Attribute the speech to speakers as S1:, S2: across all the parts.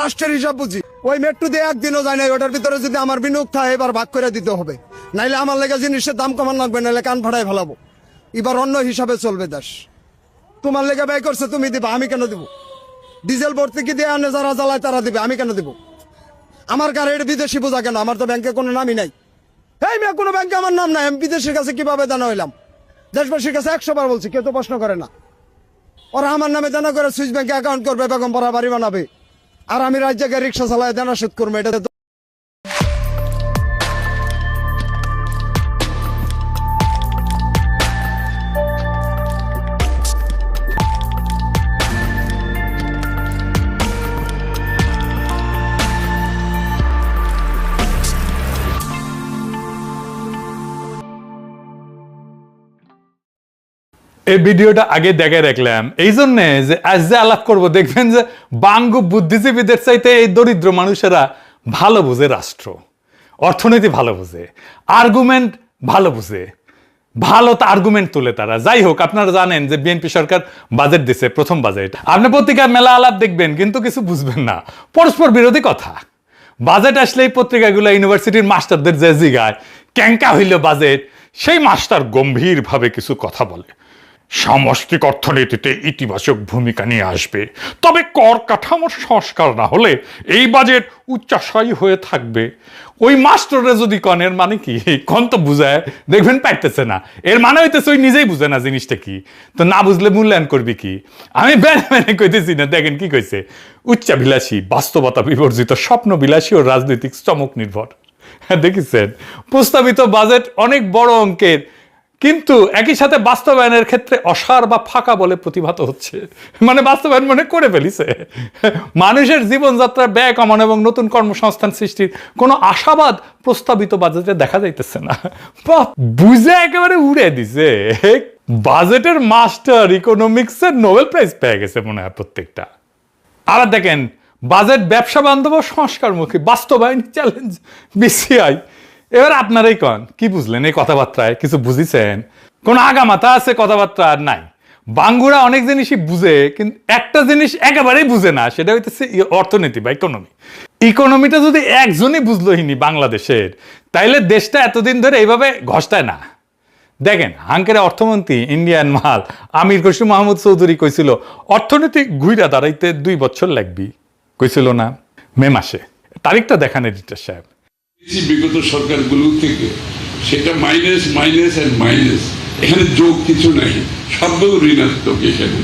S1: রাষ্ট্রের হিসাব বুঝি। ওই মেট্রো দিয়ে একদিনও যায় না, ওটার ভিতরে যদি আমার বিনিয়োগ থাকে এবার ভাগ করে দিতে হবে, নাইলে আমার লেগে জিনিসের দাম কমান লাগবে, নাইলে কান ফাটাই ফেলাবো। এবার অন্য হিসাবে চলবে দেশ। তোমার লেগে ব্যয় করছে তুমি দিবা, আমি কেন দিব? ডিজেল ভর্তি কি দিয়ে আনে যারা জ্বালায় তারা দিবে, আমি কেন দিব? আমার গাড়ির বিদেশি বোঝা কেন? আমার তো ব্যাংকে কোনো নামই নাই। এই মেয়ে, কোনো ব্যাংকে আমার নাম নাই, আমি বিদেশের কাছে কিভাবে দানা হইলাম? দেশবাসীর কাছে 100 বার বলছি, কেউ তো প্রশ্ন করে না। ওরা আমার নামে দানা করে সুইস ব্যাংকে অ্যাকাউন্ট করবে, বেগম পাড়া বাড়ি বানাবে, আর আমি রাজ্যকে রিক্সা চালায় দানা শোধ করবো। এটা
S2: এই ভিডিওটা আগে দেখে রাখলাম এই জন্যে যে আজ যে আলাপ করবো দেখবেন যে বাঙ্গু বুদ্ধিজীবীদের চাইতে এই দরিদ্র মানুষেরা ভালো বুঝে রাষ্ট্র, অর্থনীতি ভালো বুঝে, আর্গুমেন্ট ভালো বুঝে, ভালো তো আর্গুমেন্ট তুলে তারা। যাই হোক, আপনারা জানেন যে বিএনপি সরকার বাজেট দিছে, প্রথম বাজেট। আপনি পত্রিকার মেলা আলাপ দেখবেন কিন্তু কিছু বুঝবেন না, পরস্পর বিরোধী কথা। বাজেট আসলে এই পত্রিকাগুলো ইউনিভার্সিটির মাস্টারদের যে জিগায় ক্যাঙ্কা হইল বাজেট, সেই মাস্টার গম্ভীরভাবে কিছু কথা বলে। সামষ্টিক অর্থনীতিতে ইতিবাচক ভূমিকা নিয়ে আসবে, তবে কর কাঠামোর সংস্কার না হলে এই বাজেট উচ্চাশায়ী হয়ে থাকবে। ওই মাস্টাররা যদি কন এর মানে কি, কন তো বুঝায় দেখবেন পাইতেছে না, এর মানে হইতেছে ওই নিজেই বুঝে না জিনিসটা কি, তো না বুঝলে মূল্যায়ন করবি কি? আমি বেনে কইতেছি না, দেখেন কি কইছে, উচ্চাভিলাষী, বাস্তবতা বিবর্জিত, স্বপ্ন বিলাসী ও রাজনৈতিক চমক নির্ভর। দেখেছেন, প্রস্তাবিত বাজেট অনেক বড় অঙ্কের, কিন্তু একই সাথে বাস্তবায়নের ক্ষেত্রে অসার বা ফাঁকা বলে প্রতিভাত হচ্ছে। মানে বাস্তবায়ন মনে করে ফেলিছে। মানুষের জীবনযাত্রার ব্যয় কমানো এবং নতুন কর্মসংস্থান সৃষ্টির কোনো আশাবাদ প্রস্তাবিত বাজেটে দেখা যাইতেছে না। বুঝে একেবারে উড়ে দিছে। বাজেটের মাস্টার ইকোনমিক্সের নোবেল প্রাইজ পেয়ে গেছে মনে হয় প্রত্যেকটা। আবার দেখেন, বাজেট ব্যবসা বান্ধব, সংস্কারমুখী, বাস্তবায়ন চ্যালেঞ্জ বিসিআই। এবার আপনারাই কন, কি বুঝলেন এই কথাবার্তায়? কিছু বুঝিছেন? কোন আগামাথা আছে কথাবার্তা? আর নাই। বাঙ্গুরা অনেক জিনিসই বুঝে, কিন্তু একটা জিনিস একেবারেই বুঝে না, সেটা হইতেছে অর্থনীতি বা ইকোনমি। ইকোনমিটা যদি একজনই বুঝলোহিনি বাংলাদেশের, তাইলে দেশটা এতদিন ধরে এইভাবে ঘষটায় না। দেখেন, হাঙ্কের অর্থমন্ত্রী ইন্ডিয়ান মাল আমির খসরু মাহমুদ চৌধুরী কইছিল অর্থনীতি ঘুইরা দাঁড়াইতে 2 বছর লাগবি, কইছিল না মে মাসে? তারিখটা দেখান এডিটর সাহেব।
S3: বিগত সরকারগুলো থেকে সেটা মাইনাস মাইনাস এন্ড মাইনাস, এখানে যোগ কিছু নাই, সবগুলো ঋণাত্মক। এখানে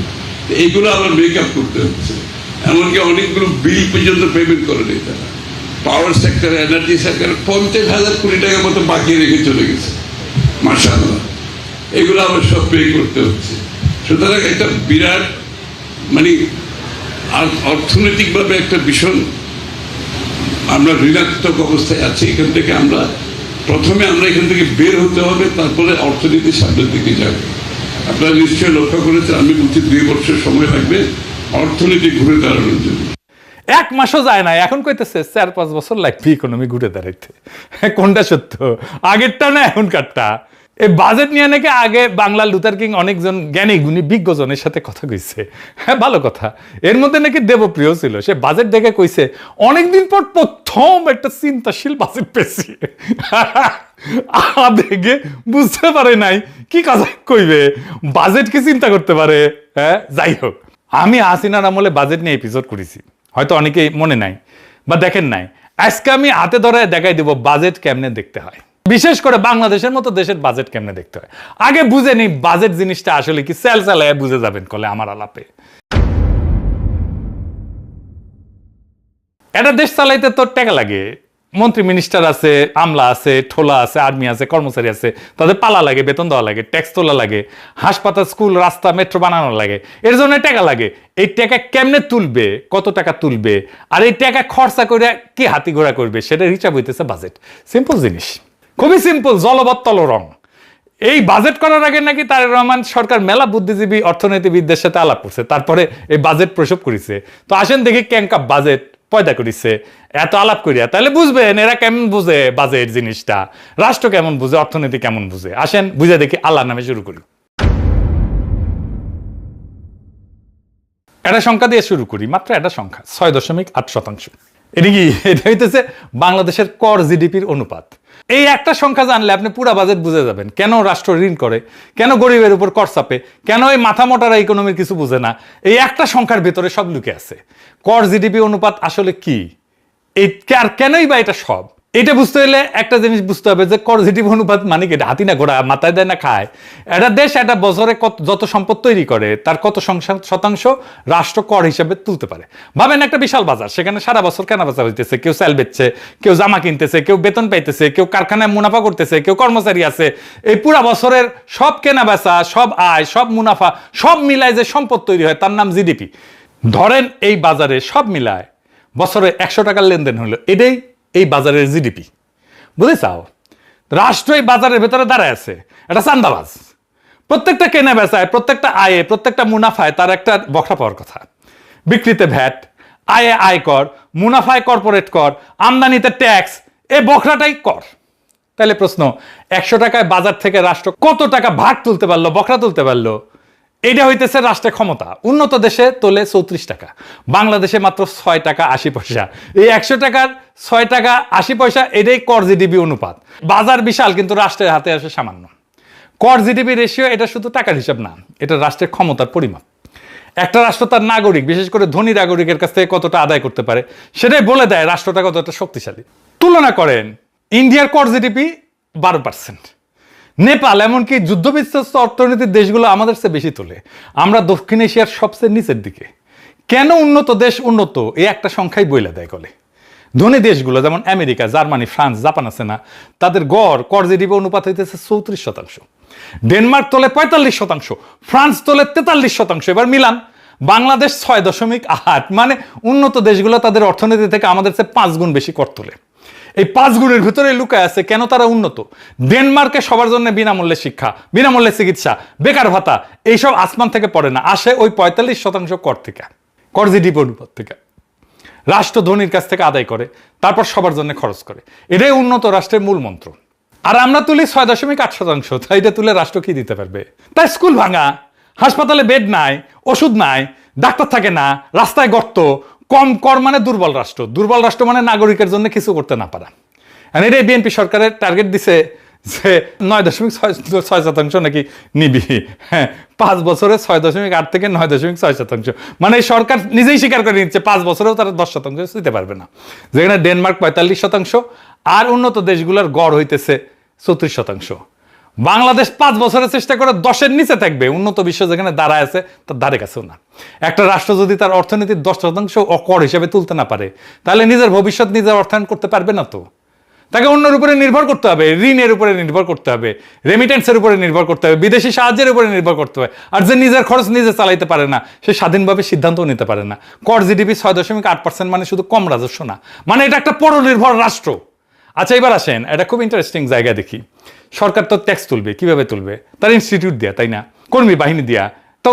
S3: এইগুলো আবার মেকআপ করতে হচ্ছে। এমনকি অনেকগুলো বিল পর্যন্ত পেমেন্ট করে নেই তারা। পাওয়ার সেক্টর, এনার্জি সেক্টর 50,000 কোটি টাকার মতো বাকি রেখে চলে গেছে। মাশাআল্লাহ, এগুলো আবার সব পে করতে হচ্ছে। সুতরাং একটা বিরাট মানে অর্থনৈতিকভাবে একটা ভীষণ আমরা ঋণাত্মক অবস্থায় আছি। এখান থেকে আমরা এখান থেকে বের হতে হবে, তারপরে অর্থনীতি সামনের দিকে যাবে। আপনারা নিশ্চয়ই লক্ষ্য করেছেন, আমি বলছি 2 বছর সময় লাগবে অর্থনীতি ঘুরে দাঁড়ানোর জন্য।
S2: 1 মাসও যায় না, এখন কইতেছে 4-5 বছর লাগবে ইকোনমি ঘুরে দাঁড়াইতে। কোনটা সত্য, আগেরটা না এখনকারটা? এই বাজেট নিয়ে নাকি আগে বাংলা লুথার কিং অনেকজন জ্ঞানী গুণী বিজ্ঞজনের সাথে কথা কইছে। হ্যাঁ, ভালো কথা। এর মধ্যে নাকি দেবপ্রিয় ছিল, সে বাজেট দেখে কইছে অনেকদিন পর প্রথম একটা চিন্তাশীল বাজেট পেয়েছি। দেখে বুঝতে পারে নাই কি কথা কইবে, বাজেট কি চিন্তা করতে পারে? হ্যাঁ, যাই হোক, আমি হাসিনার আমলে বাজেট নিয়ে এপিসোড করেছি, হয়তো অনেকেই মনে নাই বা দেখেন নাই। আজকে আমি হাতে ধরে দেখাই দেব বাজেট কেমনে দেখতে হয়, বিশেষ করে বাংলাদেশের মতো দেশের বাজেট কেমনে দেখতে হয়। আগে বুঝে নি বাজেট জিনিসটা আসলে কি, সেল চালায় বুঝে যাবেন কলে আমার আলাপে। এটা দেশ চালাইতে তো টাকা লাগে, মন্ত্রী মিনিস্টার আছে, আমলা আছে, ঠোলা আছে, আর্মি আছে, কর্মচারী আছে, তাদের পালা লাগে, বেতন দেওয়া লাগে, ট্যাক্স তোলা লাগে, হাসপাতাল, স্কুল, রাস্তা, মেট্রো বানানো লাগে, এর জন্য টাকা লাগে। এই টাকা কেমনে তুলবে, কত টাকা তুলবে, আর এই টাকা খরচা করে কি হাতি ঘোড়া করবে, সেটার হিসাব হইতেছে বাজেট। সিম্পল জিনিস, খুবই সিম্পল, জলবত্তল রং। এই বাজেট করার আগে নাকি তারেক রহমান সরকার মেলা বুদ্ধিজীবী অর্থনীতিবিদদের সাথে আলাপ করছে, তারপরে এই বাজেট প্রসব করেছে। তো আসেন দেখি ক্যাঙ্কা বাজেট পয়দা করেছে এত আলাপ করিয়া, তাহলে বুঝবেন এরা কেমন বুঝে বাজেট জিনিসটা, রাষ্ট্র কেমন বুঝে, অর্থনীতি কেমন বুঝে। আসেন বুঝে দেখি, আল্লাহর নামে শুরু করি। একটা সংখ্যা দিয়ে শুরু করি, মাত্র একটা সংখ্যা, 6.8%। এটা হইতেছে বাংলাদেশের কর জিডিপির অনুপাত। এই একটা সংখ্যা জানলে আপনি পুরা বাজেট বুঝে যাবেন, কেন রাষ্ট্র ঋণ করে, কেন গরিবের উপর কর চাপে, কেন এই মাথা মোটারা ইকোনমির কিছু বুঝে না। এই একটা সংখ্যার ভেতরে সব লুকে আছে। কর জিডিপি অনুপাত আসলে কি, এই আর কেনই বা এটা সব, এটা বুঝতে হলে একটা জিনিস বুঝতে হবে যে কর জিডিপি অনুপাত মানে কি, হাতি না ঘোড়া, মাথায় দেয় না খায়। একটা দেশ একটা বছরে যত সম্পদ তৈরি করে তার কত শতাংশ রাষ্ট্র কর হিসেবে তুলতে পারে। ভাবেন একটা বিশাল বাজার, সেখানে সারা বছর কেনা বেচা হইতেছে, কেউ সেল বেচছে, কেউ জামা কিনতেছে, কেউ বেতন পাইতেছে, কেউ কারখানায় মুনাফা করতেছে, কেউ কর্মচারী আছে। এই পুরা বছরের সব কেনা বেচা, সব আয়, সব মুনাফা, সব মিলায় যে সম্পদ তৈরি হয় তার নাম জিডিপি। ধরেন এই বাজারে সব মিলায় বছরে 100 টাকার লেনদেন হলো, এটাই এই বাজারের জিডিপি। বুঝে চাও, রাষ্ট্র এই বাজারের ভেতরে দাঁড়ায় আছে, এটা চান্দাবাজ। প্রত্যেকটা কেনা বেচায়, প্রত্যেকটা আয়ে, প্রত্যেকটা মুনাফায় তার একটা বখরা পাওয়ার কথা। বিক্রিতে ভ্যাট, আয়ে আয়কর, মুনাফায় কর্পোরেট কর, আমদানিতে ট্যাক্স, এই বখরাটাই কর। তাহলে প্রশ্ন, 100 টাকায় বাজার থেকে রাষ্ট্র কত টাকা ভাগ তুলতে পারলো, বখরা তুলতে পারলো? এটা হইতেছে রাষ্ট্রের ক্ষমতা। উন্নত দেশে তোলে 34 টাকা, বাংলাদেশে মাত্র 6 টাকা 80 পয়সা। এই 100 টাকার 6 টাকা 80 পয়সা, এটাই কর জিডিপি অনুপাত। বাজার বিশাল, কিন্তু রাষ্ট্রের হাতে আসে সামান্য। কর জিডিপি রেশিও এটা শুধু টাকার হিসাব না, এটা রাষ্ট্রের ক্ষমতার পরিমাপ। একটা রাষ্ট্র তার নাগরিক, বিশেষ করে ধনী নাগরিকের কাছ থেকে কতটা আদায় করতে পারে সেটাই বলে দেয় রাষ্ট্রটা কতটা শক্তিশালী। তুলনা করেন, ইন্ডিয়ার কর জিডিপি 12%, নেপাল এমনকি যুদ্ধবিধ্বস্ত অর্থনীতির দেশগুলো আমাদের চেয়ে বেশি তোলে। আমরা দক্ষিণ এশিয়ার সবচেয়ে নিচের দিকে। কেন উন্নত দেশ উন্নত, এই একটা সংখ্যাই বইলা দেয় গলে। ধনী দেশগুলো যেমন আমেরিকা, জার্মানি, ফ্রান্স, জাপান আছে না, তাদের গড় কর জিডিপি অনুপাত হইতেছে 34%। ডেনমার্ক তোলে 45%, ফ্রান্স তোলে 43%। এবার মিলান, বাংলাদেশ 6.8, মানে উন্নত দেশগুলো তাদের অর্থনীতি থেকে আমাদের চেয়ে 5 গুণ বেশি কর তোলে। এই 5 গুণের ভিতরে লুকায় আছে কেন তারা উন্নত। ডেনমার্কে সবার জন্য বিনামূল্যে শিক্ষা, বিনামূল্যে চিকিৎসা, বেকার ভাতা, এইসব আসমান থেকে পড়ে না, আসে ওই 45% কর থেকে, কর জিডিপি অনুপাত থেকে। রাষ্ট্র ধনীর কাছ থেকে আদায় করে, তারপর সবার জন্য খরচ করে। এটাই উন্নত রাষ্ট্রের মূল মন্ত্র। আর আমরা তুলি 6.8%। তাই এটা তুলে রাষ্ট্র কি দিতে পারবে? তাই স্কুল ভাঙা, হাসপাতালে বেড নাই, ওষুধ নাই, ডাক্তার থাকে না, রাস্তায় গর্ত, কম কর মানে দুর্বল রাষ্ট্র। দুর্বল রাষ্ট্র মানে নাগরিকের জন্য কিছু করতে না পারা। আর এটাই বিএনপি সরকারের টার্গেট দিছে যে 9.6% নাকি নিবি। হ্যাঁ, 5 বছরে 6.8 থেকে 9.6%। মানে সরকার নিজেই স্বীকার করে নিচ্ছে 5 বছরেও তারা 10% দিতে পারবে না। যেখানে ডেনমার্ক 45% আর উন্নত দেশগুলোর গড় হইতেছে 34%। বাংলাদেশ 5 বছরের চেষ্টা করে 10-এর নিচে থাকবে, উন্নত বিশ্ব যেখানে দাঁড়ায় আছে তার ধারে কাছেও না। একটা রাষ্ট্র যদি তার অর্থনীতির 10% কর হিসেবে তুলতে না পারে, তাহলে নিজের ভবিষ্যৎ নিজের অর্থায়ন করতে পারবে না। তো তাকে অন্যের উপরে নির্ভর করতে হবে, ঋণের উপরে নির্ভর করতে হবে, রেমিটেন্সের উপরে নির্ভর করতে হবে, বিদেশি সাহায্যের উপরে নির্ভর করতে হবে। আর যে নিজের খরচ নিজে চালাইতে পারে না, সে স্বাধীনভাবে সিদ্ধান্তও নিতে পারে না। কর জিডিপি 6.8% মানে শুধু কম রাজস্ব না, মানে এটা একটা পরনির্ভর রাষ্ট্র। আচ্ছা, এবার আসেন, এটা খুব ইন্টারেস্টিং জায়গা দেখি। সরকার তো ট্যাক্স তুলবে, কিভাবে তুলবে? তার ইনস্টিটিউট দিয়া, তাই না, কর্মী বাহিনী দিয়া। তো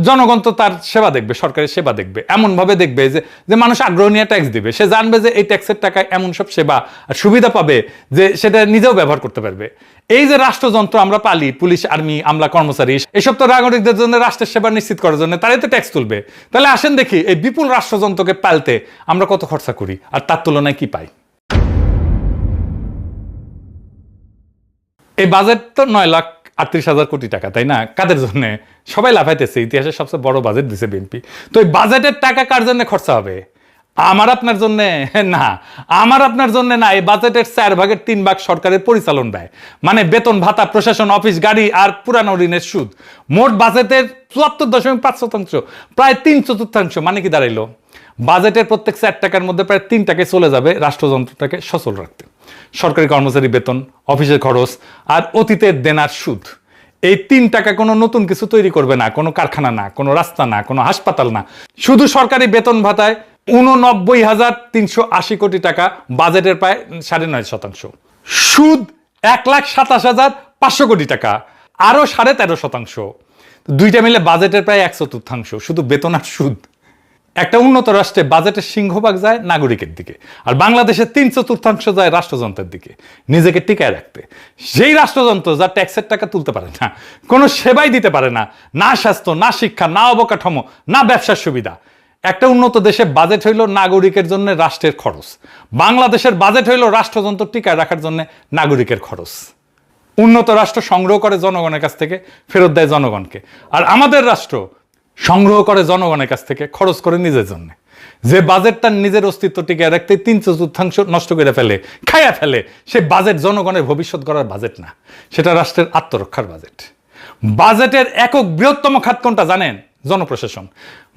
S2: জনগণ তো তার সেবা দেখবে, সরকারের সেবা দেখবে, এমন ভাবে দেখবে যে মানুষ আগ্রহ নিয়ে ট্যাক্স দিবে। সে জানবে যে এই ট্যাক্সের টাকায় এমন সব সেবা আর সুবিধা পাবে যে সেটা নিজেও ব্যবহার করতে পারবে। এই যে রাষ্ট্রযন্ত্র আমরা পালি, পুলিশ, আর্মি, আমলা, কর্মচারী, এসব তো নাগরিকদের জন্য রাষ্ট্রের সেবা নিশ্চিত করার জন্য, তারাই তো ট্যাক্স তুলবে। তাহলে আসেন দেখি এই বিপুল রাষ্ট্রযন্ত্রকে পালতে আমরা কত খরচা করি আর তার তুলনায় কি পাই। এই বাজেট তো 9,38,000 কোটি টাকা, তাই না? কাদের জন্য? সবাই লাফাইতেছে, ইতিহাসের সবচেয়ে বড় বাজেট দিছে বিএনপি। তো এই বাজেটের টাকা কার জন্য খরচা হবে? আমার আপনার জন্য না, আমার আপনার জন্য না। এই বাজেটের 4/3 ভাগ সরকারের পরিচালন ব্যয়, মানে বেতন ভাতা, প্রশাসন, অফিস, গাড়ি আর পুরানো ঋণের সুদ। মোট বাজেটের 74.5%, প্রায় 3/4। মানে কি দাঁড়াইলো? বাজেটের প্রত্যেক 4 টাকার মধ্যে প্রায় 3 টাকায় চলে যাবে রাষ্ট্রযন্ত্রটাকে সচল রাখতে। সরকারি কর্মচারী বেতন, অফিসের খরচ আর অতীতের দেনার সুদ। এই 3 টাকা কোনো নতুন কিছু তৈরি করবে না, কোনো কারখানা না, কোনো রাস্তা না, কোনো হাসপাতাল না। শুধু সরকারি বেতন ভাতায় 89,380 কোটি টাকা, বাজেটের প্রায় 9.5%। সুদ 1,27,500 কোটি টাকা, আরো 13.5%। দুইটা মিলে বাজেটের প্রায় 1/4, শুধু বেতন আর সুদ। একটা উন্নত রাষ্ট্রে বাজেটের সিংহভাগ যায় নাগরিকের দিকে, আর বাংলাদেশের 3/4 যায় রাষ্ট্রযন্ত্রের দিকে নিজেকে টিকায় রাখতে। সেই রাষ্ট্রযন্ত্র যা ট্যাক্সের টাকা তুলতে পারে না, কোনো সেবাই দিতে পারে না, না স্বাস্থ্য, না শিক্ষা, না অবকাঠামো, না ব্যবসার সুবিধা। একটা উন্নত দেশে বাজেট হইল নাগরিকের জন্য রাষ্ট্রের খরচ, বাংলাদেশের বাজেট হইল রাষ্ট্রযন্ত্র টিকায় রাখার জন্য নাগরিকের খরচ। উন্নত রাষ্ট্র সংগ্রহ করে জনগণের কাছ থেকে, ফেরত দেয় জনগণকে, আর আমাদের রাষ্ট্র সংগ্রহ করে জনগণের কাছ থেকে, খরচ করে নিজের জন্য। যে বাজেট তার নিজের অস্তিত্ব টিকিয়ে রাখতে 3/4 নষ্ট করে ফেলে, খাইয়া ফেলে, সে বাজেট জনগণের ভবিষ্যৎ গড়ার বাজেট না, সেটা রাষ্ট্রের আত্মরক্ষার বাজেট। বাজেটের একক বৃহত্তম খাত কোনটা জানেন? জনপ্রশাসন।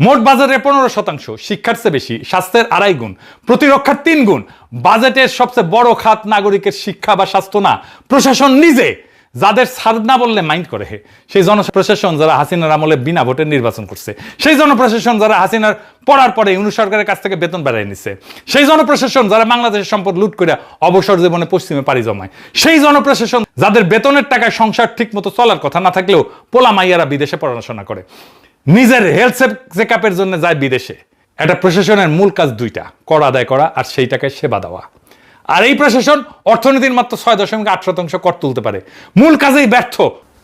S2: মোট বাজেটের 15%, শিক্ষার চেয়ে বেশি, স্বাস্থ্যের 2.5 গুণ, প্রতিরক্ষার 3 গুণ। বাজেটের সবচেয়ে বড় খাত নাগরিকের শিক্ষা বা স্বাস্থ্য না, প্রশাসন নিজে। যাদের সার না বললে মাইন্ড করে, সেই জনপ্রশাসন যারা হাসিনার আমলে বিনা ভোটে নির্বাচন করছে, সেই জনপ্রশাসন যারা হাসিনার পড়ার পরে ইউনূস সরকারের কাছ থেকে বেতন বাড়াই নিচ্ছে, সেই জনপ্রশাসন যারা বাংলাদেশের সম্পদ লুট করে অবসর জীবনে পশ্চিমে পাড়ি জমায়, সেই জনপ্রশাসন যাদের বেতনের টাকায় সংসার ঠিক মতো চলার কথা না থাকলেও পোলা মাইয়ারা বিদেশে পড়াশোনা করে, নিজের হেলথ চেক আপের জন্য যায় বিদেশে। একটা প্রশাসনের মূল কাজ 2টা, কর আদায় করা আর সেই টাকায় সেবা দেওয়া। আর এই প্রশাসন অর্থনীতির মাত্র 6.8% কর তুলতে পারে, মূল কাজেই ব্যর্থ।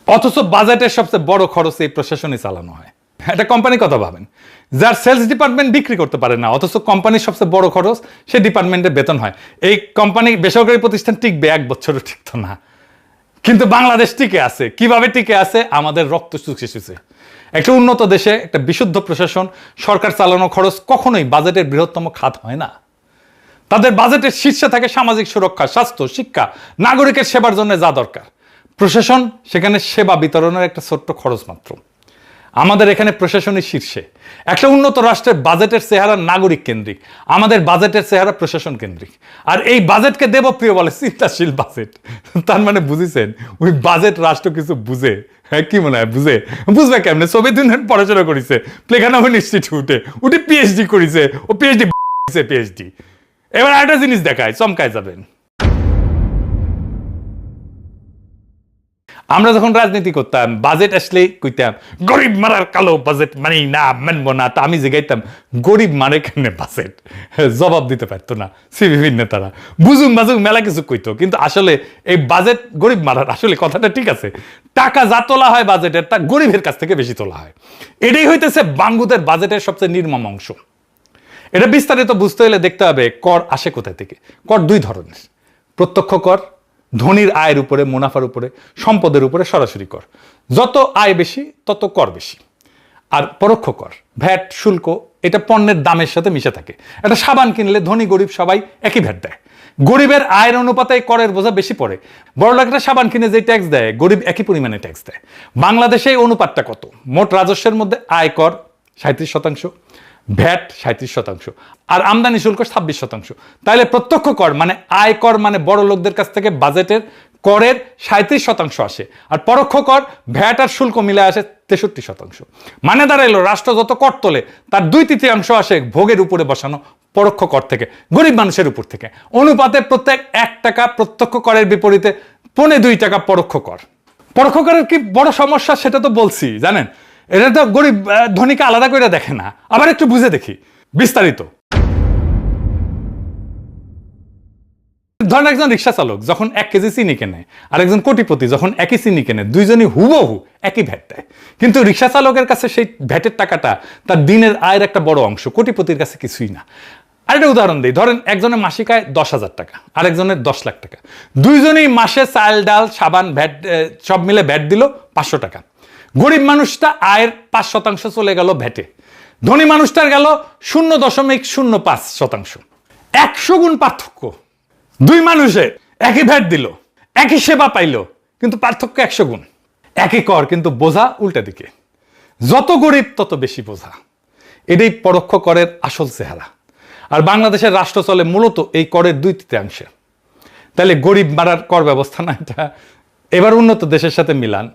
S2: অথচ বাজেটের সবচেয়ে বড় খরচ এই প্রশাসনই চালানো হয়। একটা কোম্পানির কথা ভাবেন, যার সেলস ডিপার্টমেন্ট বিক্রি করতে পারে না, অথচ কোম্পানির সবচেয়ে বড় খরচ সেই ডিপার্টমেন্টের বেতন হয়। এই কোম্পানি, বেসরকারি প্রতিষ্ঠান টিকবে 1 বছরও টিকতো না, কিন্তু বাংলাদেশ টিকে আছে। কিভাবে টিকে আছে? আমাদের রক্ত চুষে। একটা উন্নত দেশে একটা বিশুদ্ধ প্রশাসন, সরকার চালানো খরচ কখনোই বাজেটের বৃহত্তম খাত হয় না। তাদের বাজেটের শীর্ষে থাকে সামাজিক সুরক্ষা, স্বাস্থ্য, শিক্ষা, নাগরিকের সেবার জন্য যা দরকার। প্রশাসন সেখানে সেবা বিতরণের একটা ছোট্ট খরচ মাত্র। আমাদের এখানে প্রশাসনের শীর্ষে। একটা উন্নত রাষ্ট্রের বাজেটের চেহারা নাগরিক কেন্দ্রিক, আমাদের বাজেটের চেহারা প্রশাসন কেন্দ্রিক। আর এই বাজেটকে দেবপ্রিয় বলে চিন্তাশীল বাজেট। তার মানে বুঝেছেন, ওই বাজেট রাষ্ট্র কিছু বুঝে। হ্যাঁ, কি মনে হয় বুঝে? বুঝবে কেমনে? সোভিয়েত ইউনিয়ন পড়াশোনা করেছে, প্লেখানোভেন ইনস্টিটিউটে, উঠে পিএইচডি করেছে, ও পিএইচডি। এবার একটা জিনিস দেখায়, চমকায় যাবেন। আমরা যখন রাজনীতি করতাম, বাজেট আসলে কইতাম গরিব মারার কালো বাজেট মানি না, মানবো না। তা আমি জিগাইতাম গরিব মারে কেন বাজেট? জবাব দিতে পারতো না সিভিভির নেতারা। বুঝুম বাজুম মেলা কিছু কইতো, কিন্তু আসলে এই বাজেট গরিব মারার। আসলে কথাটা ঠিক আছে, টাকা যা তোলা হয় বাজেটের, তা গরিবের কাছ থেকে বেশি তোলা হয়। এটাই হইতেছে বাঙ্গুদের বাজেটের সবচেয়ে নির্মম অংশ। এটা বিস্তারিত বুঝতে হলে দেখতে হবে কর আসে কোথায় থেকে। কর 2 ধরনের, প্রত্যক্ষ কর, ধনীর আয়ের উপরে, মুনাফার উপরে, সম্পদের উপরে সরাসরি কর। যত আয় বেশি তত কর বেশি। আর পরোক্ষ কর, ভ্যাট, শুল্ক, এটা পণ্যের দামের সাথে মিশে থাকে। একটা সাবান কিনলে ধনী গরিব সবাই একই ভ্যাট দেয়। গরিবের আয়ের অনুপাতে করের বোঝা বেশি পড়ে। বড়লোকরা সাবান কিনে যে ট্যাক্স দেয়, গরিব একই পরিমাণে ট্যাক্স দেয়। বাংলাদেশে এই অনুপাতটা কত? মোট রাজস্বের মধ্যে আয় কর 37%, ভ্যাট 37%, আর আমদানি শুল্ক 26%। তাহলে প্রত্যক্ষ কর মানে আয় কর, মানে বড় লোকদের কাছ থেকে বাজেটের করের 37% আসে। আর পরোক্ষ কর, ভ্যাট আর শুল্ক মিলে আসে 63%। মানে দাঁড়াইলো রাষ্ট্র যত কর তোলে তার 2/3 আসে ভোগের উপরে বসানো পরোক্ষ কর থেকে, গরিব মানুষের উপর থেকে। অনুপাতে প্রত্যেক 1 টাকা প্রত্যক্ষ করের বিপরীতে 2.25 টাকা পরোক্ষ কর। পরোক্ষ করের কি বড় সমস্যা সেটা তো বলছি, জানেন। এটা তো গরিব ধনীকে আলাদা করে দেখে না। আবার একটু বুঝে দেখি বিস্তারিত। ধরেন একজন রিক্সা চালক যখন 1 কেজি চিনি কেনে, আর একজন কোটিপতি যখন একই চিনি কেনে, দুইজনই হুবহু একই ভ্যাট দেয়। কিন্তু রিক্সা চালকের কাছে সেই ভ্যাটের টাকাটা তার দিনের আয়ের একটা বড় অংশ, কোটিপতির কাছে কিছুই না। আরেকটা উদাহরণ দিই, ধরেন একজনের মাসিক আয় 10,000 টাকা, আর একজনের 10 লাখ টাকা। দুইজনই মাসে চাল, ডাল, সাবান, ভ্যাট সব মিলে ভ্যাট দিল 500 টাকা। গরিব মানুষটা আয়ের 5% চলে গেল ভ্যাটে, ধনী মানুষটার গেল 0.05%। 100 গুণ পার্থক্য। দুই মানুষে একই ভ্যাট দিল, একই সেবা পাইল, কিন্তু পার্থক্য 100 গুণ। একই কর, কিন্তু বোঝা উল্টা দিকে। যত গরিব তত বেশি বোঝা। এটাই পরোক্ষ করের আসল চেহারা। আর বাংলাদেশের রাষ্ট্র চলে মূলত এই করের 2/3। তাহলে গরিব মারার কর ব্যবস্থা না এটা? এবার উন্নত দেশের সাথে মিলান,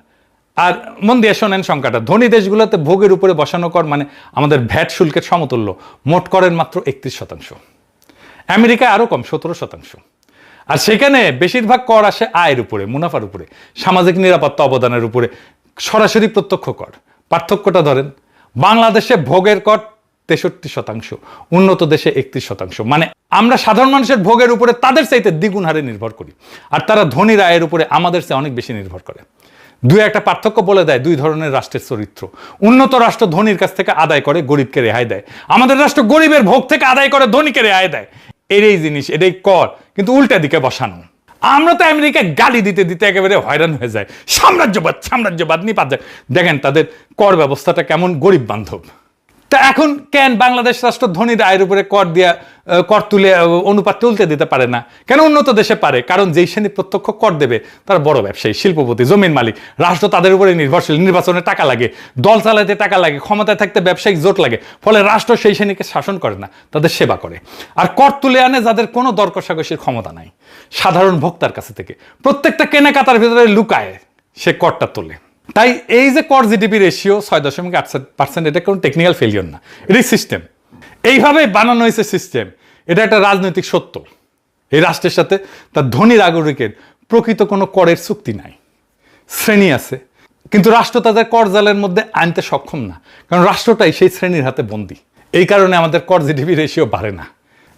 S2: আর মন দিয়ে শোনেন সংখ্যাটা। ধনী দেশগুলোতে ভোগের উপরে বসানো কর মানে আমাদের ভ্যাট শুল্কের সমতুল্য, মোট করের মাত্র 31%। আমেরিকায় আরো কম, 17%। আর সেখানে বেশিরভাগ কর আসে আয়ের উপরে, মুনাফার উপরে, সামাজিক নিরাপত্তা অবদানের উপরে, সরাসরি প্রত্যক্ষ কর। পার্থক্যটা ধরেন, বাংলাদেশে ভোগের কর 63%, উন্নত দেশে 31%। মানে আমরা সাধারণ মানুষের ভোগের উপরে তাদের চাইতে দ্বিগুণ হারে নির্ভর করি, আর তারা ধনী আয়ের উপরে আমাদের চেয়ে অনেক বেশি নির্ভর করে। একটা পার্থক্য বলে দেয় দুই ধরনের রাষ্ট্রের চরিত্র। উন্নত রাষ্ট্র ধনীর কাছ থেকে আদায় করে, গরিবকে রেহাই দেয়। আমাদের রাষ্ট্র গরিবের ভোগ থেকে আদায় করে, ধনীকে রেহাই দেয়। এটাই জিনিস, এটাই কর, কিন্তু উল্টা দিকে বসানো। আমরা তো আমেরিকায় গালি দিতে দিতে একেবারে হয়রান হয়ে যায়। সাম্রাজ্যবাদ সাম্রাজ্যবাদ নিপাত যায়। দেখেন তাদের কর ব্যবস্থাটা কেমন গরিব বান্ধব। তা এখন কেন বাংলাদেশ রাষ্ট্র ধনীর আয়ের উপরে কর তুলে অনুপাত তুলতে দিতে পারে না? কেন উন্নত দেশে পারে? কারণ যেই শ্রেণী প্রত্যক্ষ কর দেবে তারা বড় ব্যবসায়ী, শিল্পপতি, জমির মালিক। রাষ্ট্র তাদের উপরে নির্ভরশীল। নির্বাচনে টাকা লাগে, দল চালাতে টাকা লাগে, ক্ষমতায় থাকতে ব্যবসায়িক জোট লাগে। ফলে রাষ্ট্র সেই শ্রেণীকে শাসন করে না, তাদের সেবা করে। আর কর তুলে আনে যাদের কোনো দর কষাকষির ক্ষমতা নাই, সাধারণ ভোক্তার কাছে থেকে। প্রত্যেকটা কেনাকাটার ভিতরে লুকায় সে করটা তোলে। তাই এই যে কর জিডিপি রেশিও 6.8%, এটা কোনো টেকনিক্যাল ফেলিওর না, এটাই সিস্টেম। এইভাবে বানানো হয়েছে সিস্টেম। এটা একটা রাজনৈতিক সত্য। এই রাষ্ট্রের সাথে তার ধনী নাগরিকের প্রকৃত কোনো করের চুক্তি নাই। শ্রেণী আছে, কিন্তু রাষ্ট্র তাদের কর জালের মধ্যে আনতে সক্ষম না, কারণ রাষ্ট্রটাই সেই শ্রেণীর হাতে বন্দী। এই কারণে আমাদের কর জিডিপি রেশিও বাড়ে না।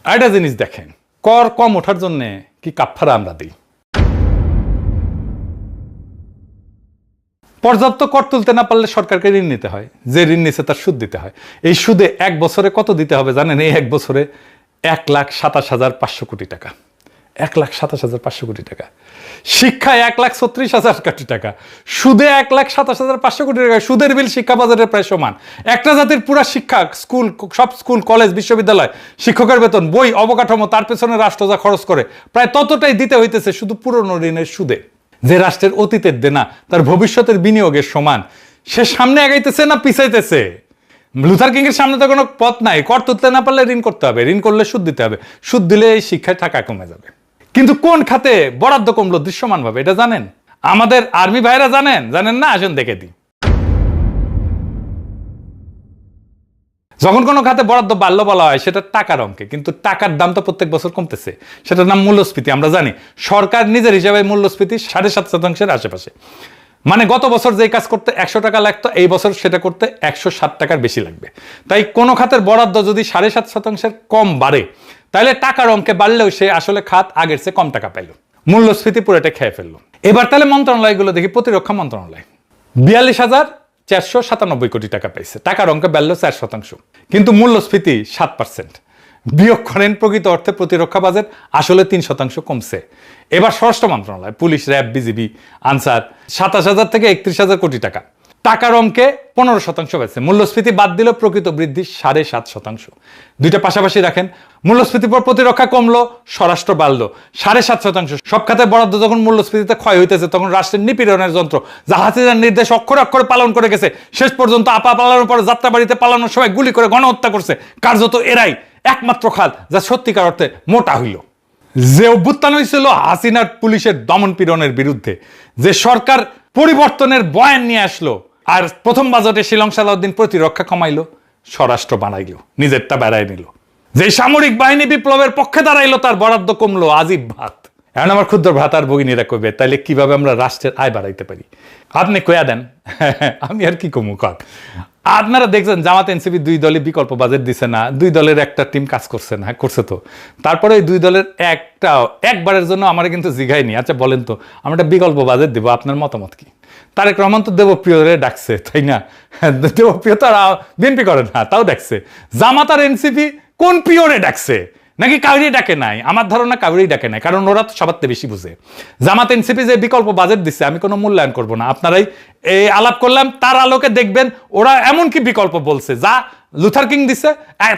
S2: আর একটা জিনিস দেখেন, কর কম ওঠার জন্য কি কাফফারা আমরা দিই। পর্যাপ্ত কর তুলতে না পারলে সরকারকে ঋণ নিতে হয়, যে ঋণ নিছে তার সুদ দিতে হয়। এই সুদে 1 বছরে কত দিতে হবে জানেন? এই 1 বছরে 1,27,500 কোটি টাকা। 1,27,500 কোটি টাকা। শিক্ষায় 1,36,000 কোটি টাকা, সুদে 1,27,500 কোটি টাকা। সুদের বিল শিক্ষা বাজেটের প্রায় সমান। একটা জাতির পুরা শিক্ষা, স্কুল, সব স্কুল, কলেজ, বিশ্ববিদ্যালয়, শিক্ষকের বেতন, বই, অবকাঠামো, তার পেছনে রাষ্ট্র যা খরচ করে প্রায় ততটাই দিতে হইতেছে শুধু পুরনো ঋণের সুদে। যে রাষ্ট্রের অতীতের দেনা তার ভবিষ্যতের বিনিয়োগের সমান, সে সামনে আগাইতেছে না পিছাইতেছে? লুথার কিং এর সামনে তো কোনো পথ নাই। কর তুলতে না পারলে ঋণ করতে হবে, ঋণ করলে সুদ দিতে হবে, সুদ দিলে এই শিক্ষায় টাকা কমে যাবে। কিন্তু কোন খাতে বরাদ্দ কমলো দৃশ্যমান ভাবে, এটা জানেন? আমাদের আর্মি ভাইরা জানেন? জানেন না? আসুন দেখে দিই। যখন কোনো খাতে বরাদ্দ বাড়লো বলা হয় সেটা টাকার অঙ্কে, কিন্তু টাকার দাম তো প্রত্যেক বছর কমতেছে। সেটার নাম মূল্যস্ফীতি। আমরা জানি সরকার নিজের হিসাবে মূল্যস্ফীতি 7.5%-এর আশেপাশে। মানে গত বছর যেই কাজ করতে 100 টাকা লাগতো, এই বছর সেটা করতে 160 টাকার বেশি লাগবে। তাই কোনো খাতের বরাদ্দ যদি 7.5%-এর কম বাড়ে, তাহলে টাকার অঙ্কে বাড়লেও সে আসলে খাত আগের চেয়ে কম টাকা পাইল। মূল্যস্ফীতি পুরোটা খেয়ে ফেললো। এবার তাহলে মন্ত্রণালয়গুলো দেখি। প্রতিরক্ষা মন্ত্রণালয় 42,497 কোটি টাকা পাইছে, টাকার অঙ্কে বাড়লো 4%। কিন্তু মূল্যস্ফীতি 7%। বিয়োগ করেন প্রকৃত অর্থে প্রতিরক্ষা বাজেট আসলে 3% কমছে। এবার স্বরাষ্ট্র মন্ত্রণালয়, পুলিশ, র্যাব, বিজিবি, আনসার 27,000 থেকে 31,000 কোটি টাকা, টাকার অঙ্কে 15% পাইছে। মূল্যস্ফীতি বাদ দিল প্রকৃত বৃদ্ধি 7.5%। দুইটা পাশাপাশি রাখেন। মূল্যস্ফীতির পর প্রতিরক্ষা কমলো, স্বরাষ্ট্র বাড়লো 7.5%। সব খাতে বরাদ্দ যখন মূল্যস্ফীতিতে ক্ষয় হইতেছে, তখন রাষ্ট্রের নিপীড়নের যন্ত্র যা হাসিনার নির্দেশ অক্ষরে অক্ষরে পালন করে গেছে, শেষ পর্যন্ত আপা পালানোর পর যাত্রা বাড়িতে পালানোর সময় গুলি করে গণহত্যা করছে, কার্যত এরাই একমাত্র খাত যা সত্যিকার অর্থে মোটা হইল। যে অভ্যুত্থান হয়েছিল হাসিনার পুলিশের দমন পীড়নের বিরুদ্ধে, যে সরকার পরিবর্তনের বয়ান নিয়ে আসলো, আর প্রথম বাজেটে শিলং সালাউদ্দিন প্রতিরক্ষা কমাইলো, স্বরাষ্ট্র বানাইলো, নিজেরটা বেড়ায় নিল। যে সামরিক বাহিনী বিপ্লবের পক্ষে দাঁড়াইলো, তার বরাদ্দ কমলো আজিব ভাত। এখন আমার ক্ষুদ্র ভ্রাতার ভগিনীরা কইবে, তাইলে কিভাবে আমরা রাষ্ট্রের আয় বাড়াইতে পারি? আপনি কয়া দেন, আমি আর কি কমু কর। আপনারা দেখছেন জামাত এনসিপি 2 দলই বিকল্প বাজেট দিছে না? 2 দলের একটা টিম কাজ করছে না? করছে তো। তারপরে এই 2 দলের একবারের জন্য আমার কিন্তু জিগাইনি, আচ্ছা বলেন তো আমরা একটা বিকল্প বাজেট দিব, আপনার মতামত কি? তারেক রহমান তো দেবপ্রিয়রে ডাকছে, তাই না? দেবপ্রিয় তো বিএনপি করে না, তাও ডাকছে। জামাত আর এনসিপি কোন পিওরে ডাকছে? নাকি কাউরি ডাকে নাই? আমার ধারণা কাউরি ডাকে নাই, কারণ ওরা তো সবার থেকে বেশি বুঝে। জামাত এনসিপি যে বিকল্প বাজেট দিচ্ছে, আমি কোনো মূল্যায়ন করব না, আপনারাই এই আলাপ করলাম, তার আলোকে দেখবেন ওরা এমন কি বিকল্প বলছে যা লুথার কিং দিছে,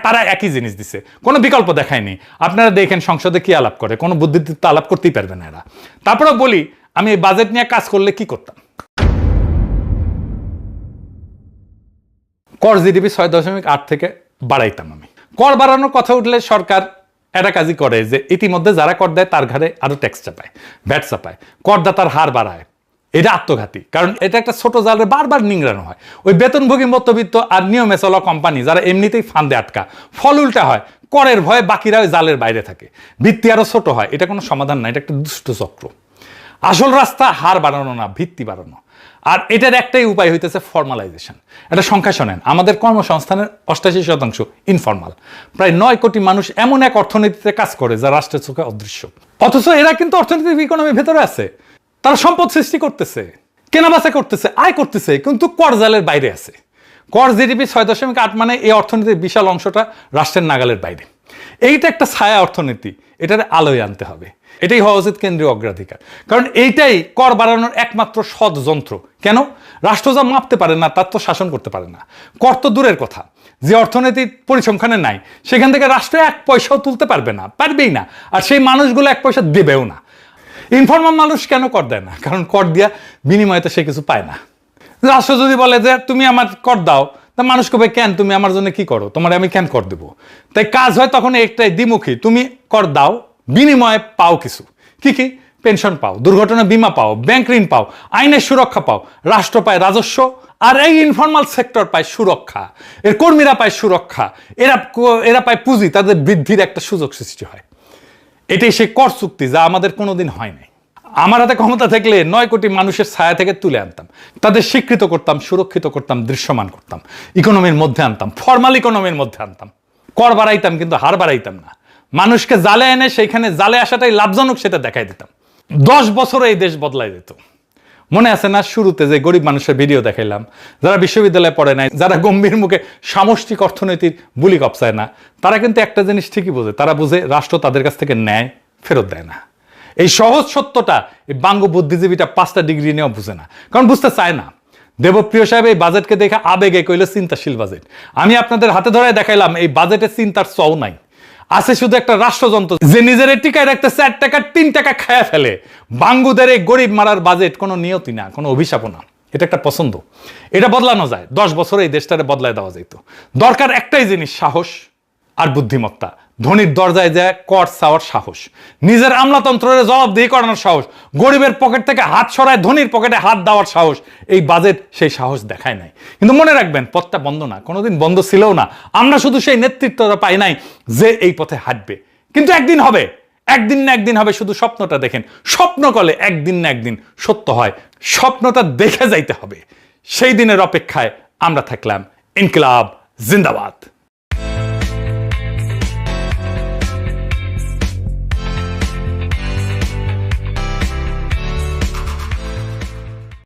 S2: তারা একই জিনিস দিছে, কোনো বিকল্প দেখায়নি। আপনারা দেখেন সংসদে কি আলাপ করে, কোনো বুদ্ধিদীপ্ত আলাপ করতেই পারবে না এরা। তারপরে বলি, আমি এই বাজেট নিয়ে কাজ করলে কি করতাম? কর জিডিপি 6.8 থেকে বাড়াইতাম আমি। কর বাড়ানোর কথা উঠলে সরকার একটা কাজই করে, যে ইতিমধ্যে যারা কর দেয় তার ঘরে আরো ট্যাক্স চাপায়, ভ্যাট চাপায়, করদাতার হার বাড়ায়। এটা আত্মঘাতী, কারণ এটা একটা ছোট জালে বারবার নিংড়ানো হয়। ওই বেতনভোগী মধ্যবিত্ত আর নিয়মে চলা কোম্পানি যারা এমনিতেই ফান্দে আটকা, ফল উল্টা হয়, করের ভয়ে বাকিরা ওই জালের বাইরে থাকে, ভিত্তি আরো ছোট হয়। এটা কোনো সমাধান না, এটা একটা দুষ্ট চক্র। আসল রাস্তা হার বাড়ানো না, ভিত্তি বাড়ানো। আর এটার একটাই উপায় হইতেছে ফর্মালাইজেশন। একটা সংখ্যা শোনেন, আমাদের কর্মসংস্থানের 88% ইনফর্মাল। প্রায় 9 কোটি মানুষ এমন এক অর্থনীতিতে কাজ করে যা রাষ্ট্রের চোখে অদৃশ্য, অথচ এরা কিন্তু অর্থনৈতিক ইকোনমির ভেতরে আছে। তারা সম্পদ সৃষ্টি করতেছে, কেনাবেচা করতেছে, আয় করতেছে, কিন্তু কর জালের বাইরে আছে। কর জিডিপি 6.8 মানে এই অর্থনীতির বিশাল অংশটা রাষ্ট্রের নাগালের বাইরে। এইটা একটা ছায়া অর্থনীতি, এটার আলোয় আনতে হবে। এটাই হওয়া উচিত কেন্দ্রীয় অগ্রাধিকার, কারণ এইটাই কর বাড়ানোর একমাত্র সৎ যন্ত্র। কেন? রাষ্ট্র যা মাপতে পারে না তার তো শাসন করতে পারে না। কর তো দূরের কথা, যে অর্থনীতি পরিসংখ্যানে নাই সেখান থেকে রাষ্ট্র 1 পয়সাও তুলতে পারবে না, পারবেই না। আর সেই মানুষগুলো 1 পয়সা দেবেও না। ইনফর্মাল মানুষ কেন কর দেয় না? কারণ কর দিয়া বিনিময়ে তো সে কিছু পায় না। রাষ্ট্র যদি বলে যে তুমি আমার কর দাও, তা মানুষ কবে কেন তুমি আমার জন্য কি করো, তোমার আমি কেন কর দেবো? তাই কাজ হয় তখন একটাই দ্বিমুখী, তুমি কর দাও, বিনিময়ে পাও কিছু। কি কি? পেনশন পাও, দুর্ঘটনা বীমা পাও, ব্যাংক ঋণ পাও, আইনের সুরক্ষা পাও, রাষ্ট্র পায় রাজস্ব, আর এই ইনফর্মাল সেক্টর পায় সুরক্ষা, এর কর্মীরা পায় সুরক্ষা, এরা পায় পুঁজি, তাদের বৃদ্ধির একটা সুযোগ সৃষ্টি হয়। এটাই সেই কর চুক্তি যা আমাদের কোনোদিন হয় নাই। আমার হাতে ক্ষমতা থাকলে 9 কোটি মানুষের ছায়া থেকে তুলে আনতাম, তাদের স্বীকৃত করতাম, সুরক্ষিত করতাম, দৃশ্যমান করতাম, ইকোনমির মধ্যে আনতাম, ফর্মাল ইকোনমির মধ্যে আনতাম। কর বাড়াইতাম কিন্তু হার বাড়াইতাম না। মানুষকে জালে এনে সেইখানে জালে আসাটাই লাভজনক সেটা দেখাই দিতাম। 10 বছরে এই দেশ বদলাই যেত। মনে আছে না শুরুতে যে গরিব মানুষের ভিডিও দেখাইলাম, যারা বিশ্ববিদ্যালয়ে পড়ে নাই, যারা গম্ভীর মুখে সামষ্টিক অর্থনীতির বুলি কপসায় না, তারা কিন্তু একটা জিনিস ঠিকই বোঝে, তারা বুঝে রাষ্ট্র তাদের কাছ থেকে ন্যায় ফেরত দেয় না। এই সহজ সত্যটা এই বাঙ্গ বুদ্ধিজীবীটা 5টা ডিগ্রি নিয়েও বুঝে না, কারণ বুঝতে চায় না। দেবপ্রিয় সাহেব এই বাজেটকে দেখে আবেগে কইল চিন্তাশীল বাজেট। আমি আপনাদের হাতে ধরে দেখাইলাম এই বাজেটে চিন্তার চও নাই, আছে শুধু একটা রাষ্ট্রযন্ত্র যে নিজের টিকায় রাখতে 4 টাকা 3 টাকা খায়া ফেলে। বাঙ্গুদের এই গরিব মারার বাজেট কোনো নিয়তি না, কোনো অভিশাপও না, এটা একটা পছন্দ। এটা বদলানো যায়, 10 বছরে এই দেশটারে বদলায় দেওয়া যেত। দরকার একটাই জিনিস, সাহস আর বুদ্ধিমত্তা। ধনীর দরজায় যায় কর চাওয়ার সাহস, নিজের আমলাতন্ত্রের জবাবদিহি করানোর সাহস, গরিবের পকেট থেকে হাত সরায় ধনীর পকেটে হাত দেওয়ার সাহস। এই বাজেট সেই সাহস দেখায় নাই। কিন্তু মনে রাখবেন, পথটা বন্ধ না, কোনোদিন বন্ধ ছিলও না। আমরা শুধু সেই নেতৃত্বটা পাই নাই যে এই পথে হাঁটবে। কিন্তু একদিন হবে, একদিন না একদিন হবে। শুধু স্বপ্নটা দেখেন, স্বপ্ন করলে একদিন না একদিন সত্য হয়। স্বপ্নটা দেখে যাইতে হবে। সেই দিনের অপেক্ষায় আমরা থাকলাম। ইনকিলাব জিন্দাবাদ।